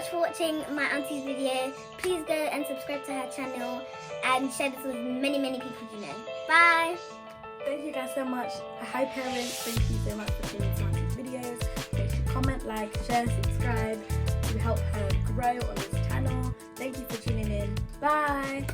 much for watching my auntie's video. Please go and subscribe to her channel and share this with many people you know. Bye! Thank you guys so much. Hi parents, thank you so much for tuning into auntie's videos. Make sure to comment, like, share, subscribe to help her grow on this channel. Thank you for tuning in. Bye!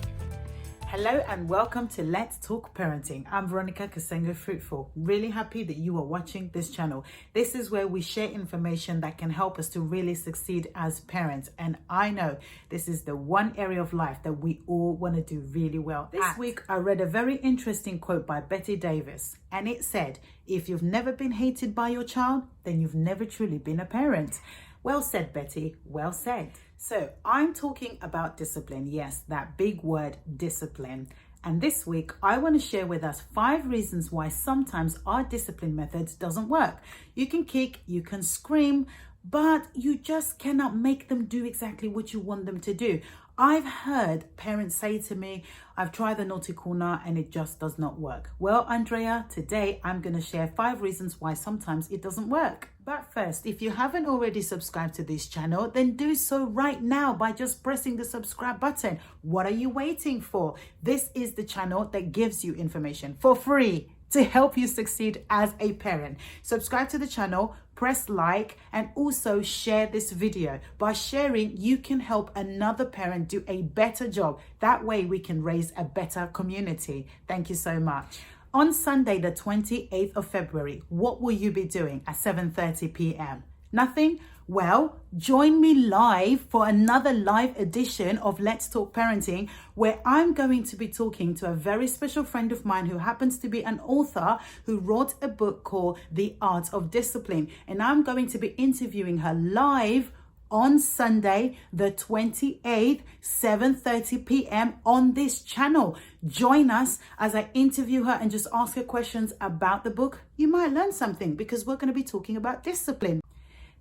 Hello and welcome to Let's Talk Parenting. I'm Veronica Kasengo Fruitful. Really happy that you are watching this channel. This is where we share information that can help us to really succeed as parents. And I know this is the one area of life that we all want to do really well. This week I read a very interesting quote by Betty Davis, and it said, "If you've never been hated by your child, then you've never truly been a parent." Well said, Betty. Well said. So I'm talking about discipline. Yes, that big word, discipline. And this week, I want to share with us 5 reasons why sometimes our discipline methods doesn't work. You can kick, you can scream, but you just cannot make them do exactly what you want them to do. I've heard parents say to me, I've tried the naughty corner and it just does not work. Well, Andrea, today I'm going to share 5 reasons why sometimes it doesn't work. But first, if you haven't already subscribed to this channel, then do so right now by just pressing the subscribe button. What are you waiting for? This is the channel that gives you information for free to help you succeed as a parent. Subscribe to the channel, press like, and also share this video. By sharing, you can help another parent do a better job. That way we can raise a better community. Thank you so much. On Sunday, the 28th of February, what will you be doing at 7:30 p.m.? Nothing? Well, join me live for another live edition of Let's Talk Parenting, where I'm going to be talking to a very special friend of mine who happens to be an author who wrote a book called The Art of Discipline. And I'm going to be interviewing her live on Sunday, the 28th, 7:30 p.m. on this channel. Join us as I interview her and just ask her questions about the book. You might learn something because we're going to be talking about discipline.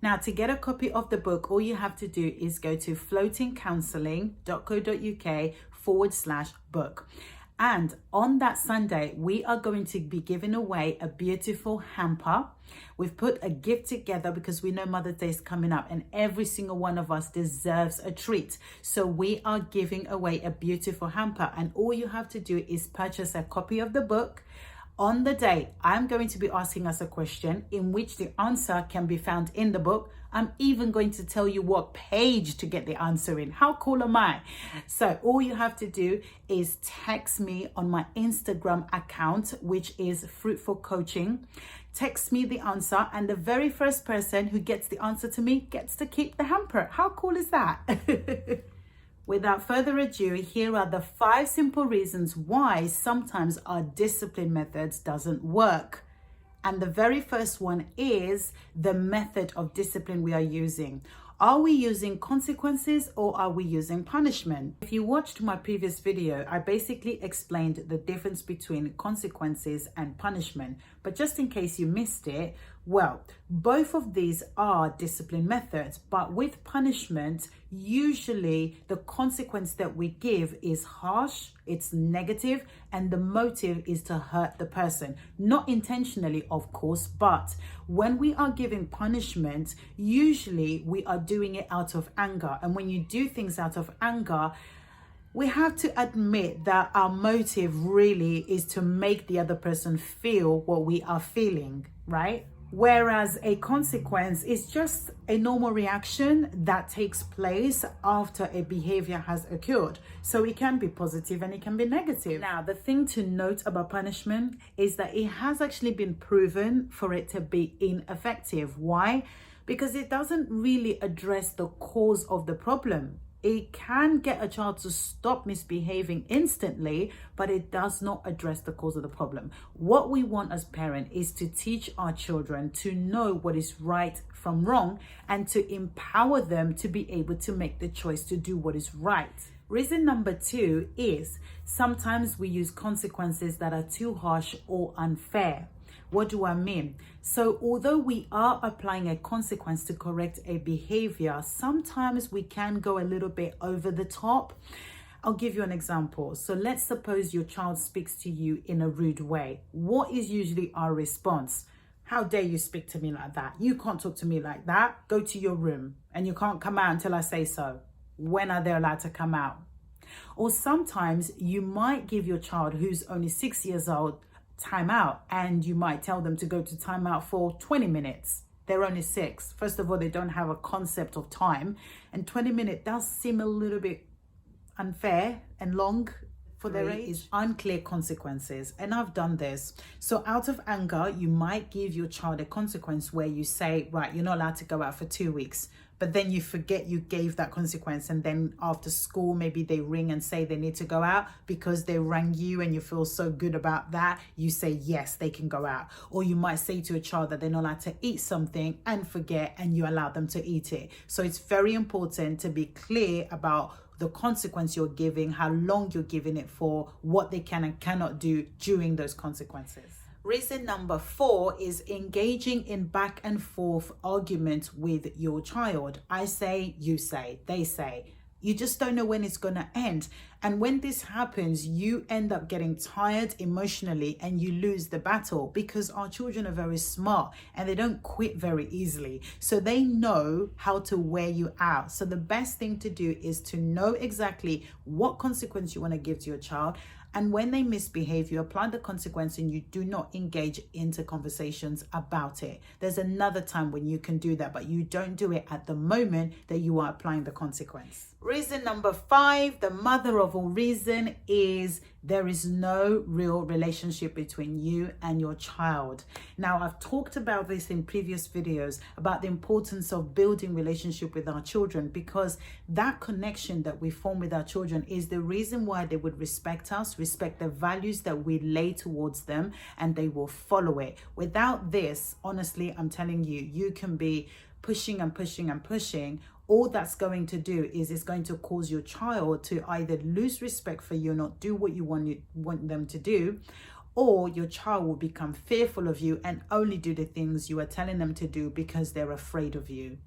Now, to get a copy of the book, all you have to do is go to floatingcounseling.co.uk/book. And on that Sunday, we are going to be giving away a beautiful hamper. We've put a gift together because we know Mother's Day is coming up and every single one of us deserves a treat. So we are giving away a beautiful hamper, and all you have to do is purchase a copy of the book. On the day, I'm going to be asking us a question in which the answer can be found in the book. I'm even going to tell you what page to get the answer in. How cool am I? So all you have to do is text me on my Instagram account, which is Fruitful Coaching. Text me the answer, and the very first person who gets the answer to me gets to keep the hamper. How cool is that? Without further ado, here are the 5 simple reasons why sometimes our discipline methods doesn't work. And the very first one is the method of discipline we are using. Are we using consequences or are we using punishment? If you watched my previous video, I basically explained the difference between consequences and punishment. But just in case you missed it, well, both of these are discipline methods, but with punishment, usually the consequence that we give is harsh, it's negative, and the motive is to hurt the person. Not intentionally, of course, but when we are giving punishment, usually we are doing it out of anger. And when you do things out of anger, we have to admit that our motive really is to make the other person feel what we are feeling, right? Whereas a consequence is just a normal reaction that takes place after a behavior has occurred. So it can be positive and it can be negative. Now, the thing to note about punishment is that it has actually been proven for it to be ineffective. Why? Because it doesn't really address the cause of the problem. It can get a child to stop misbehaving instantly, but it does not address the cause of the problem. What we want as parents is to teach our children to know what is right from wrong and to empower them to be able to make the choice to do what is right. Reason number 2 is sometimes we use consequences that are too harsh or unfair. What do I mean? So although we are applying a consequence to correct a behavior, sometimes we can go a little bit over the top. I'll give you an example. So let's suppose your child speaks to you in a rude way. What is usually our response? How dare you speak to me like that? You can't talk to me like that. Go to your room, and you can't come out until I say so. When are they allowed to come out? Or sometimes you might give your child who's only 6 years old time out, and you might tell them to go to time out for 20 minutes. They're only 6. First of all, they don't have a concept of time, and 20 minutes does seem a little bit unfair and long for their age. Is unclear consequences, and I've done this. So out of anger, you might give your child a consequence where you say, right, you're not allowed to go out for 2 weeks, but then you forget you gave that consequence, and then after school maybe they ring and say they need to go out because they rang you and you feel so good about that, you say yes, they can go out. Or you might say to a child that they're not allowed to eat something and forget, and you allow them to eat it. So it's very important to be clear about the consequence you're giving, how long you're giving it for, what they can and cannot do during those consequences. Reason number 4 is engaging in back and forth arguments with your child. I say, you say, they say. You just don't know when it's going to end. And when this happens, you end up getting tired emotionally and you lose the battle, because our children are very smart and they don't quit very easily. So they know how to wear you out. So the best thing to do is to know exactly what consequence you want to give to your child. And when they misbehave, you apply the consequence and you do not engage into conversations about it. There's another time when you can do that, but you don't do it at the moment that you are applying the consequence. Reason number 5, the mother of all reason, is there is no real relationship between you and your child. Now, I've talked about this in previous videos about the importance of building relationship with our children, because that connection that we form with our children is the reason why they would respect us, respect the values that we lay towards them, and they will follow it. Without this, honestly, I'm telling you, you can be pushing and pushing and pushing. All that's going to do is it's going to cause your child to either lose respect for you, not do what you want them to do, or your child will become fearful of you and only do the things you are telling them to do because they're afraid of you.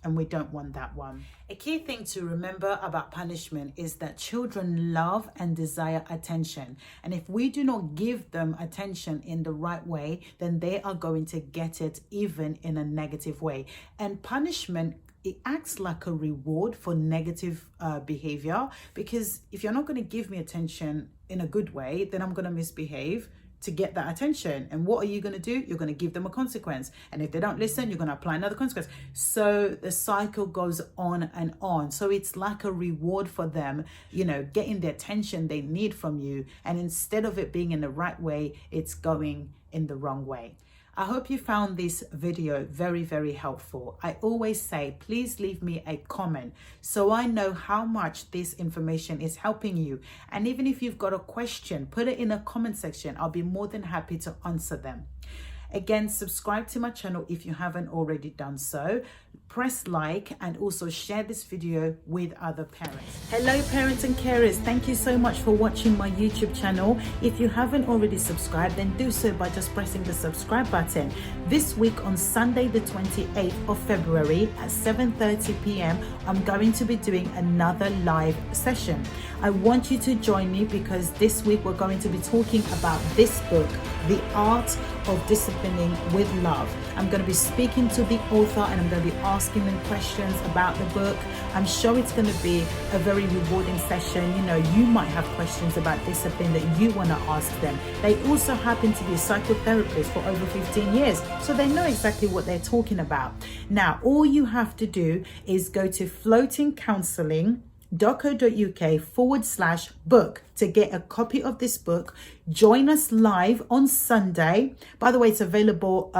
And we don't want that one. A key thing to remember about punishment is that children love and desire attention. And if we do not give them attention in the right way, then they are going to get it even in a negative way. And punishment, it acts like a reward for negative behavior, because if you're not going to give me attention in a good way, then I'm going to misbehave to get that attention. And what are you going to do? You're going to give them a consequence. And if they don't listen, you're going to apply another consequence. So the cycle goes on and on. So it's like a reward for them, getting the attention they need from you. And instead of it being in the right way, it's going in the wrong way. I hope you found this video very, very helpful. I always say, please leave me a comment so I know how much this information is helping you. And even if you've got a question, put it in a comment section. I'll be more than happy to answer them. Again, subscribe to my channel if you haven't already done so. Press like and also share this video with other parents. Hello parents and carers, thank you so much for watching my YouTube channel. If you haven't already subscribed, then do so by just pressing the subscribe button. This week on Sunday the 28th of February at 7:30 p.m. I'm going to be doing another live session. I want you to join me because this week we're going to be talking about this book, The Art of Disciplining with Love. I'm going to be speaking to the author and I'm going to be asking them questions about the book. I'm sure it's going to be a very rewarding session. You might have questions about discipline that you want to ask them. They also happen to be a psychotherapist for over 15 years, so they know exactly what they're talking about. Now, all you have to do is go to floatingcounseling.co.uk/book to get a copy of this book. Join us live on Sunday. By the way, it's available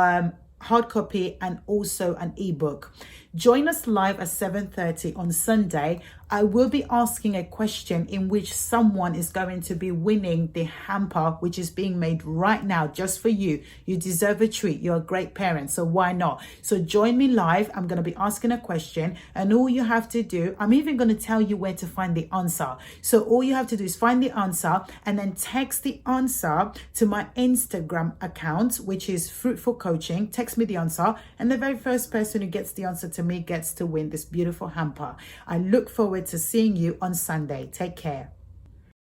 hard copy and also an ebook. Join us live at 7:30 on Sunday. I will be asking a question in which someone is going to be winning the hamper, which is being made right now just for you. You deserve a treat. You're a great parent, so why not? So join me live. I'm going to be asking a question, and all you have to do, I'm even going to tell you where to find the answer. So all you have to do is find the answer and then text the answer to my Instagram account, which is Fruitful Coaching. Text me the answer, and the very first person who gets the answer to me gets to win this beautiful hamper. I look forward to seeing you on Sunday. Take care.